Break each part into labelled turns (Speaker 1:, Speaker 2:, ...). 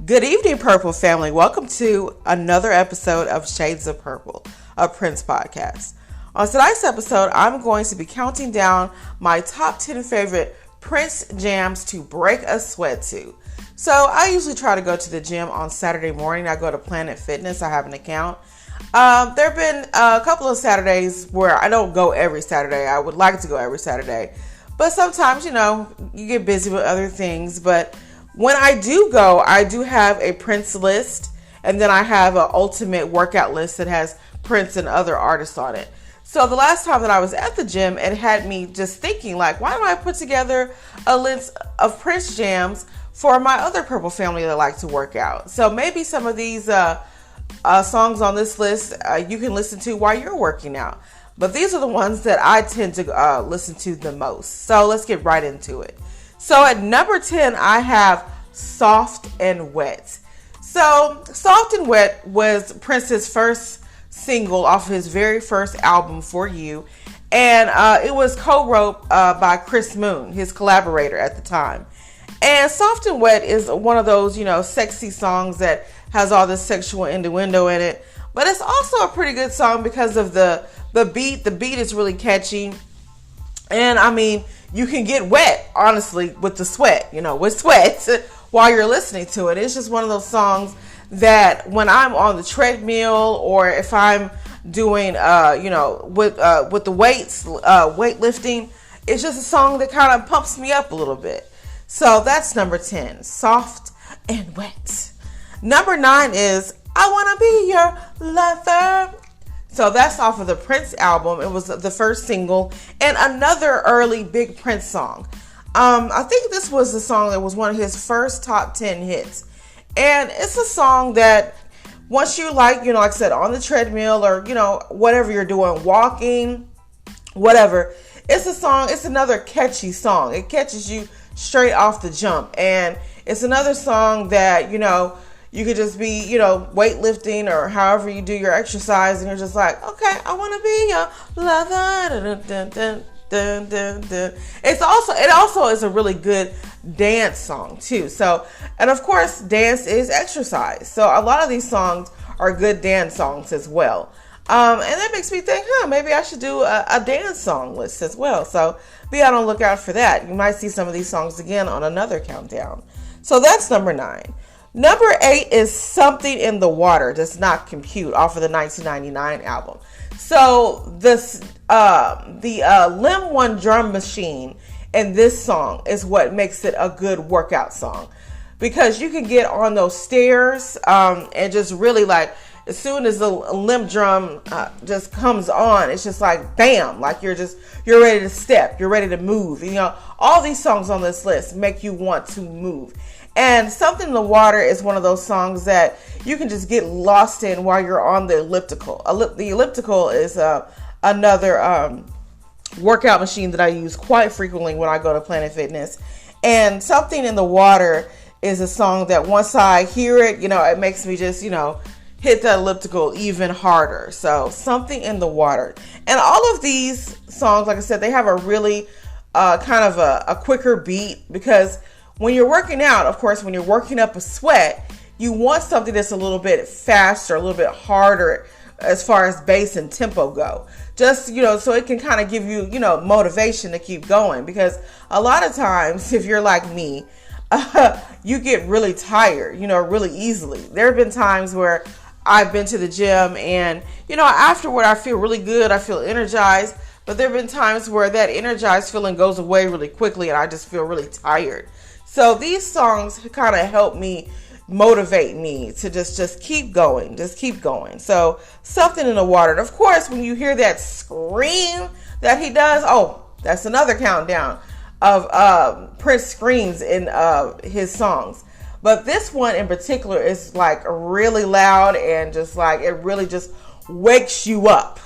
Speaker 1: Good evening, Purple family. Welcome to another episode of Shades of Purple, a Prince podcast. On tonight's episode, I'm going to be counting down my top 10 favorite Prince jams to break a sweat to. So I usually try to go to the gym on Saturday morning. I go to Planet Fitness. I have an account. There have been a couple of Saturdays where I don't go every Saturday. I would like to go every Saturday. But sometimes, you get busy with other things. But when I do go, I do have a Prince list, and then I have an ultimate workout list that has Prince and other artists on it. So the last time that I was at the gym, it had me just thinking, why don't I put together a list of Prince jams for my other Purple family that like to work out? So maybe some of these songs on this list you can listen to while you're working out. But these are the ones that I tend to listen to the most. So let's get right into it. So at number 10, I have Soft and Wet. So Soft and Wet was Prince's first single off of his very first album, For You. And it was co-wrote by Chris Moon, his collaborator at the time. And Soft and Wet is one of those, sexy songs that has all this sexual innuendo in it. But it's also a pretty good song because of the beat. The beat is really catchy. And I mean, you can get wet, honestly, with the sweat, with sweat while you're listening to it. It's just one of those songs that when I'm on the treadmill or if I'm doing, with the weights, weightlifting, it's just a song that kind of pumps me up a little bit. So that's number 10, Soft and Wet. Number 9 is I Wanna Be Your Lover. So that's off of the Prince album. It was the first single and another early big Prince song. I think this was the song that was one of his first top 10 hits. And it's a song that once you like I said, on the treadmill or, whatever you're doing, walking, whatever, it's a song. It's another catchy song. It catches you straight off the jump. And it's another song that, you could just be, weightlifting or however you do your exercise, and you're just like, okay, I want to be your lover. Dun, dun, dun, dun, dun, dun. It also is a really good dance song too. So, and of course, dance is exercise. So a lot of these songs are good dance songs as well. And that makes me think, maybe I should do a dance song list as well. So be on the lookout for that. You might see some of these songs again on another countdown. So that's number 9. Number 8 is Something in the Water Does Not Compute off of the 1999 album. So this the Lim 1 drum machine in this song is what makes it a good workout song, because you can get on those stairs and just really as soon as the limb drum just comes on, it's just like bam, you're ready to step, you're ready to move. All these songs on this list make you want to move. And Something in the Water is one of those songs that you can just get lost in while you're on the elliptical. The elliptical is another workout machine that I use quite frequently when I go to Planet Fitness. And Something in the Water is a song that once I hear it, it makes me just, hit the elliptical even harder. So Something in the Water. And all of these songs, like I said, they have a really kind of a quicker beat, because when you're working out, of course, when you're working up a sweat, you want something that's a little bit faster, a little bit harder as far as bass and tempo go. Just, so it can kind of give you, motivation to keep going. Because a lot of times, if you're like me, you get really tired, really easily. There have been times where I've been to the gym and, afterward I feel really good. I feel energized. But there have been times where that energized feeling goes away really quickly and I just feel really tired. So these songs kind of help me, motivate me to just keep going, So Something in the Water. And of course, when you hear that scream that he does, that's another countdown of Prince screams in his songs. But this one in particular is really loud and just it really just wakes you up.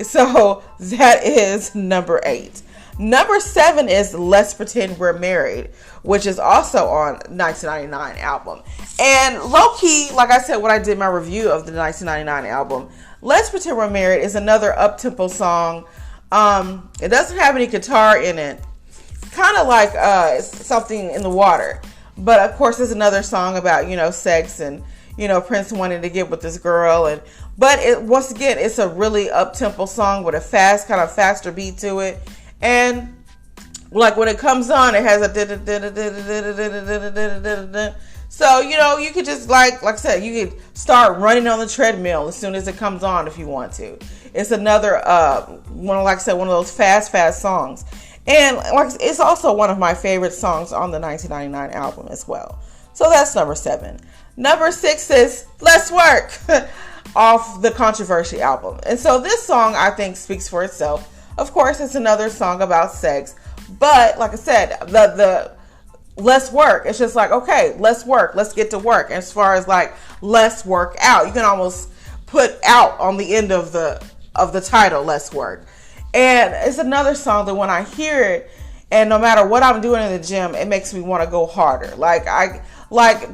Speaker 1: So that is number 8. Number 7 is Let's Pretend We're Married, which is also on 1999 album. And low-key, like I said when I did my review of the 1999 album, Let's Pretend We're Married is another up-tempo song. It doesn't have any guitar in it. Kind of like Something in the Water. But of course, there's another song about, sex and, Prince wanting to get with this girl. But once again, it's a really up-tempo song with a kind of faster beat to it. And like when it comes on, it has a so, you could just like I said, you could start running on the treadmill as soon as it comes on if you want to. It's another one of those fast songs. And it's also one of my favorite songs on the 1999 album as well. So that's number 7. Number 6 is Let's Work off the Controversy album. And so this song, I think, speaks for itself. Of course, it's another song about sex. But like I said, the let's work. It's just like, okay, let's work. Let's get to work. And as far as like, let's work out, you can almost put out on the end of the title, Let's Work. And it's another song that when I hear it, and no matter what I'm doing in the gym, it makes me want to go harder. Like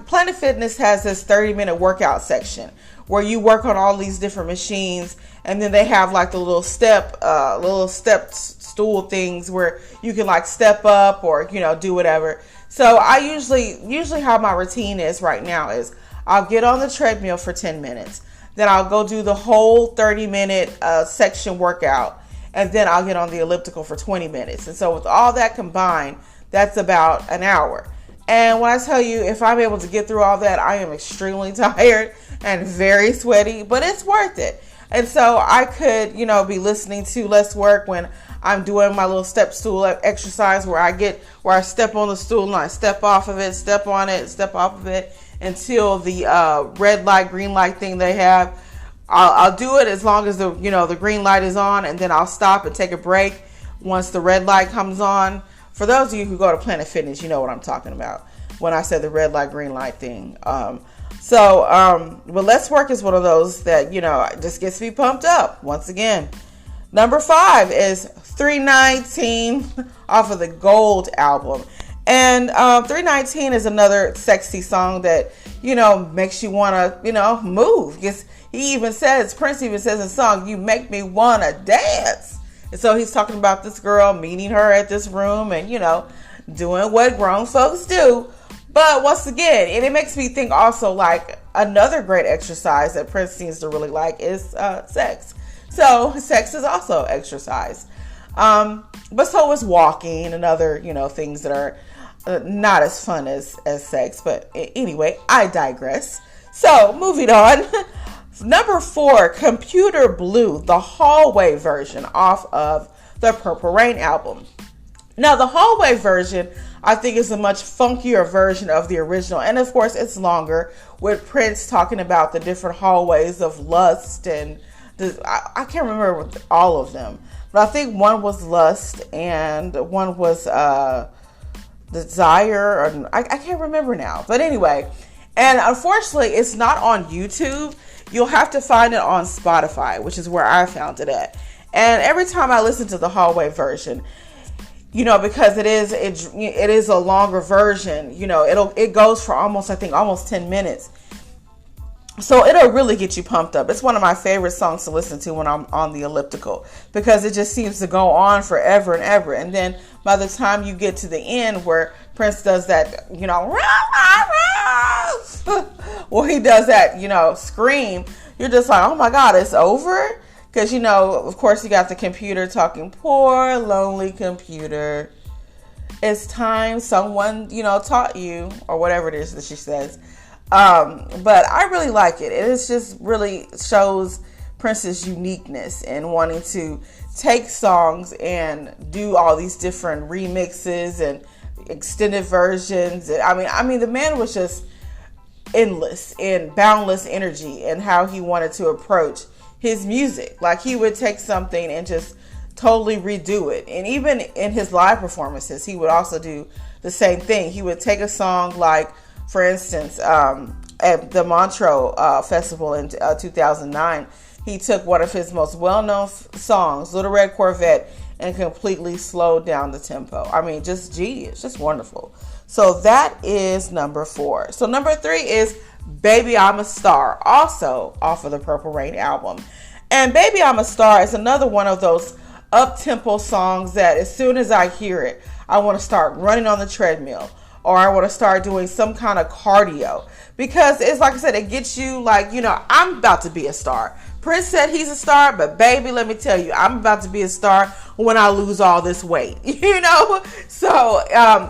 Speaker 1: Planet Fitness has this 30-minute workout section where you work on all these different machines, and then they have like the little step stool things where you can like step up or do whatever. So I usually how my routine is right now is I'll get on the treadmill for 10 minutes, then I'll go do the whole 30-minute section workout, and then I'll get on the elliptical for 20 minutes. And so with all that combined, that's about an hour. And when I tell you, if I'm able to get through all that, I am extremely tired and very sweaty, but it's worth it. And so I could, be listening to Let's Work when I'm doing my little step stool exercise where I step on the stool and I step off of it, step on it, step off of it until the red light, green light thing they have. I'll do it as long as the green light is on, and then I'll stop and take a break once the red light comes on. For those of you who go to Planet Fitness, you know what I'm talking about when I said the red light, green light thing. But Let's Work is one of those that, just gets me pumped up once again. Number 5 is 319 off of the Gold album. And 319 is another sexy song that, makes you want to, move. Prince even says in the song, you make me want to dance. And so he's talking about this girl, meeting her at this room and, doing what grown folks do. But once again, and it makes me think also like another great exercise that Prince seems to really like is sex. So sex is also exercise. But so is walking and other, things that are not as fun as sex. But anyway, I digress. So moving on. Number 4, Computer Blue, the Hallway version off of the Purple Rain album. Now, the Hallway version, I think, is a much funkier version of the original. And of course, it's longer with Prince talking about the different hallways of lust. And I can't remember all of them. But I think one was lust and one was desire. Or, I can't remember now. But anyway, and unfortunately, it's not on YouTube. You'll have to find it on Spotify, which is where I found it at. And every time I listen to the Hallway version, because it is a longer version, it goes for almost 10 minutes. So it'll really get you pumped up. It's one of my favorite songs to listen to when I'm on the elliptical, because it just seems to go on forever and ever. And then by the time you get to the end where Prince does that, well, he does that, scream, you're just like, oh my God, it's over? Because, of course, you got the computer talking, poor, lonely computer. It's time someone, taught you, or whatever it is that she says. But I really like it. It just really shows Prince's uniqueness in wanting to take songs and do all these different remixes and extended versions. I mean, the man was just endless and boundless energy in how he wanted to approach his music. Like, he would take something and just totally redo it. And even in his live performances, he would also do the same thing. He would take a song like, for instance, at the Montreux Festival in 2009, he took one of his most well-known songs, Little Red Corvette, and completely slowed down the tempo. I mean, it's just wonderful. So that is number 4. So number 3 is Baby I'm a Star, also off of the Purple Rain album. And Baby I'm a Star is another one of those up-tempo songs that as soon as I hear it, I want to start running on the treadmill, or I want to start doing some kind of cardio, because it's like I said, it gets you like, you know, I'm about to be a star. Prince said he's a star, but baby, let me tell you, I'm about to be a star when I lose all this weight, you know? So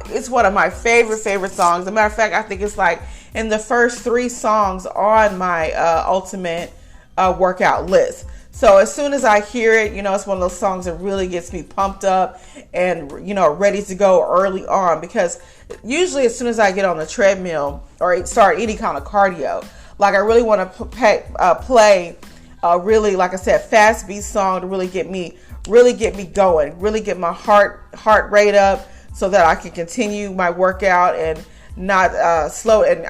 Speaker 1: it's one of my favorite songs. As a matter of fact, I think it's like in the first 3 songs on my ultimate workout list. So as soon as I hear it, you know, it's one of those songs that really gets me pumped up and, you know, ready to go early on, because usually as soon as I get on the treadmill or start any kind of cardio, like I really want to play really, like I said, fast beat song to really get me going, really get my heart rate up so that I can continue my workout and not slow. And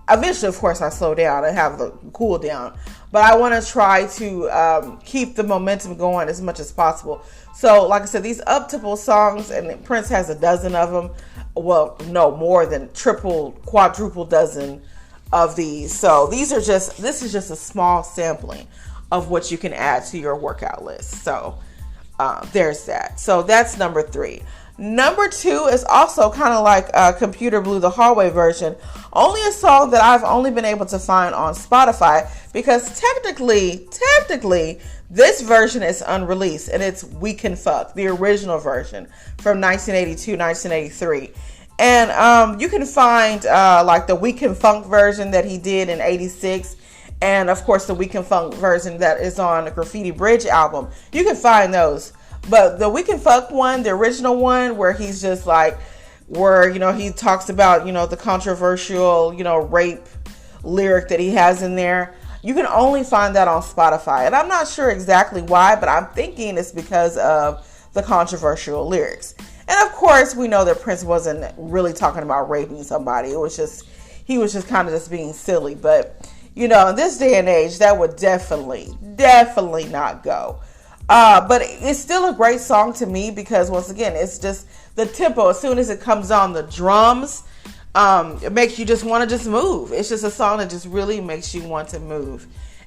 Speaker 1: eventually, of course, I slow down and have the cool down. But I want to try to keep the momentum going as much as possible. So, like I said, these up-tempo songs, and Prince has a dozen of them. Well, no, more than quadruple dozen of these. So this is just a small sampling of what you can add to your workout list. So there's that. So that's number 3. Number 2 is also kind of like Computer Blue, the Hallway version. Only a song that I've only been able to find on Spotify, because technically, this version is unreleased, and it's We Can Fuck, the original version from 1982, 1983. And you can find like the We Can Funk version that he did in 86. And of course, the We Can Funk version that is on the Graffiti Bridge album. You can find those. But the We Can Fuck one, the original one, where he's just like, where, you know, he talks about, you know, the controversial, you know, rape lyric that he has in there. You can only find that on Spotify. And I'm not sure exactly why, but I'm thinking it's because of the controversial lyrics. And of course, we know that Prince wasn't really talking about raping somebody. He was just kind of just being silly. But, you know, in this day and age, that would definitely not go. But it's still a great song to me, because once again, it's just the tempo. As soon as it comes on the drums, it makes you just want to just move. It's just a song that just really makes you want to move.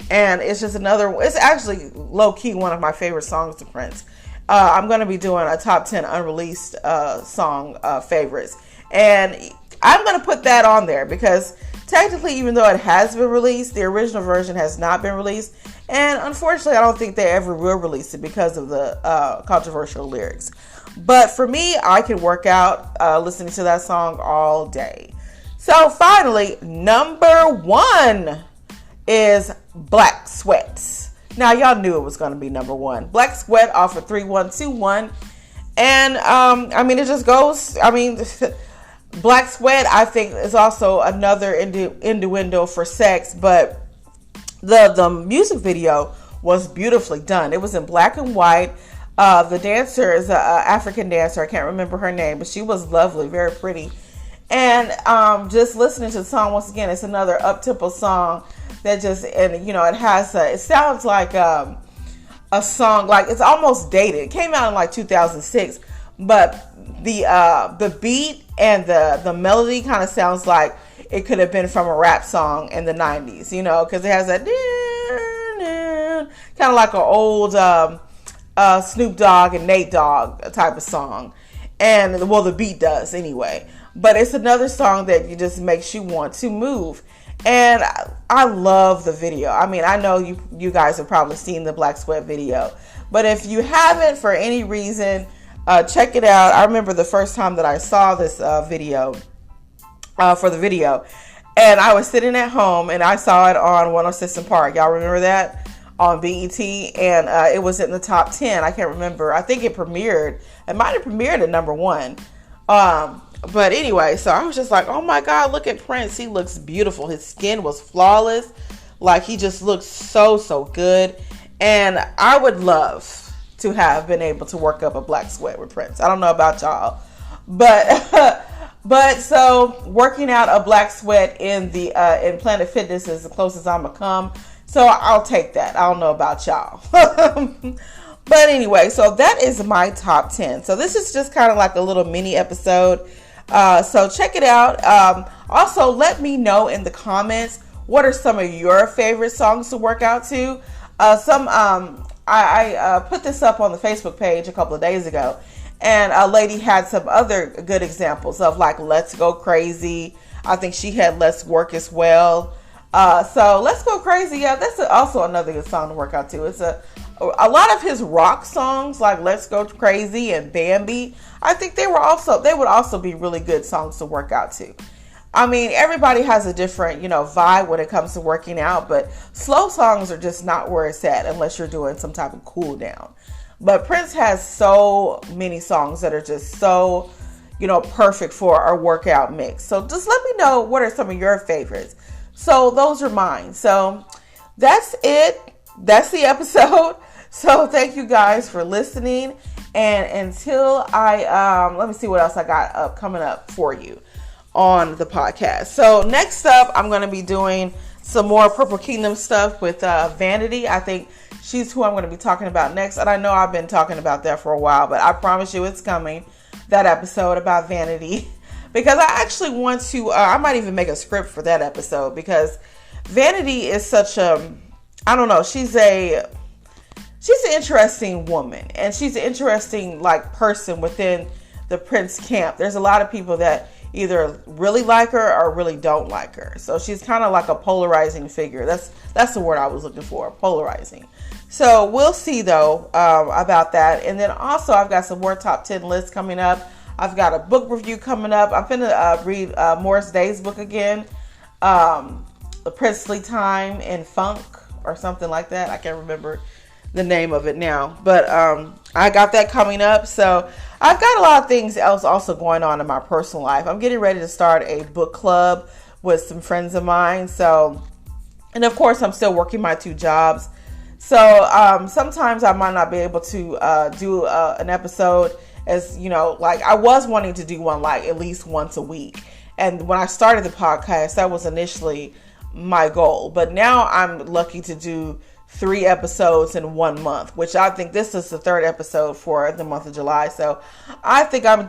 Speaker 1: And it's just it's actually low key one of my favorite songs to Prince. I'm going to be doing a top 10 unreleased song favorites. And I'm going to put that on there because technically, even though it has been released, the original version has not been released. And unfortunately, I don't think they ever will release it because of the controversial lyrics. But for me, I can work out listening to that song all day. So finally, number 1 is Black Sweat. Now, y'all knew it was going to be number 1. Black Sweat off of 3121. And, I mean, it just goes, I mean, Black Sweat, I think, is also another innuendo for sex, but the music video was beautifully done. It was in black and white. The dancer is an African dancer. I can't remember her name, but she was lovely, very pretty. And just listening to the song once again, it's another up-tempo song that just, and you know, it sounds like a song, like it's almost dated. It came out in like 2006, but the beat and the melody kind of sounds like it could have been from a rap song in the 90s, you know, because it has that kind of like an old Snoop Dogg and Nate Dogg type of song. And, well, the beat does anyway. But it's another song that just makes you want to move. And I love the video. I mean, I know you guys have probably seen the Black Sweat video. But if you haven't, for any reason, check it out. I remember the first time that I saw this video, for the video. And I was sitting at home and I saw it on 106 & Park. Y'all remember that? On BET. And it was in the top 10. I can't remember. I think it premiered. It might have premiered at number 1. But anyway, so I was just like, oh my God, look at Prince. He looks beautiful. His skin was flawless. Like, he just looks so good. And I would love to have been able to work up a Black Sweat with Prince. I don't know about y'all. But so working out a Black Sweat in Planet Fitness is the closest I'm gonna come. So I'll take that. I don't know about y'all. But anyway, so that is my top 10. So this is just kind of like a little mini episode. So check it out. Also, let me know in the comments, what are some of your favorite songs to work out to? I put this up on the Facebook page a couple of days ago, and a lady had some other good examples of like Let's Go Crazy. I think she had Let's Work as well. So Let's Go Crazy, yeah, that's also another good song to work out to. It's a lot of his rock songs like Let's Go Crazy and Bambi. I think they would also be really good songs to work out to. I mean, everybody has a different, vibe when it comes to working out, but slow songs are just not where it's at unless you're doing some type of cool down. But Prince has so many songs that are just so, perfect for our workout mix. So just let me know, what are some of your favorites? So those are mine. So that's it. That's the episode. So thank you guys for listening. And until let me see what else I got coming up for you on the podcast. So next up, I'm going to be doing some more Purple Kingdom stuff with Vanity. I think she's who I'm going to be talking about next. And I know I've been talking about that for a while, but I promise you it's coming, that episode about Vanity. Because I actually want to, I might even make a script for that episode, because Vanity is such a, I don't know, she's an interesting woman, and she's an interesting person within the Prince camp. There's a lot of people that either really like her or really don't like her. So she's kind of like a polarizing figure. That's the word I was looking for, polarizing. So we'll see though about that. And then also I've got some more top 10 lists coming up. I've got a book review coming up. I'm finna read Morris Day's book again, The Princely Time in Funk or something like that. I can't remember the name of it now, but I got that coming up. So I've got a lot of things else also going on in my personal life. I'm getting ready to start a book club with some friends of mine. So, and of course I'm still working my 2 jobs. So sometimes I might not be able to do an episode as, I was wanting to do one at least once a week. And when I started the podcast, that was initially my goal. But now I'm lucky to do 3 episodes in 1 month, which I think this is the 3rd episode for the month of July. So I think I'm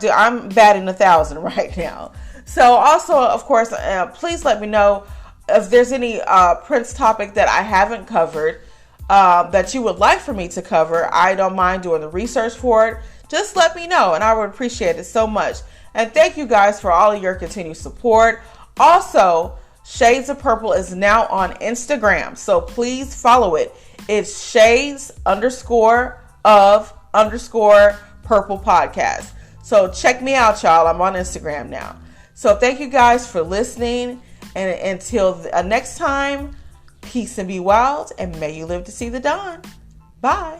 Speaker 1: batting 1,000 right now. So also, of course, please let me know if there's any Prince topic that I haven't covered that you would like for me to cover. I don't mind doing the research for it. Just let me know, and I would appreciate it so much. And thank you guys for all of your continued support. Also, Shades of Purple is now on Instagram, so please follow it. It's shades_of_purple podcast. So check me out, y'all. I'm on Instagram now. So thank you guys for listening. And until next time, peace and be wild, and may you live to see the dawn. Bye.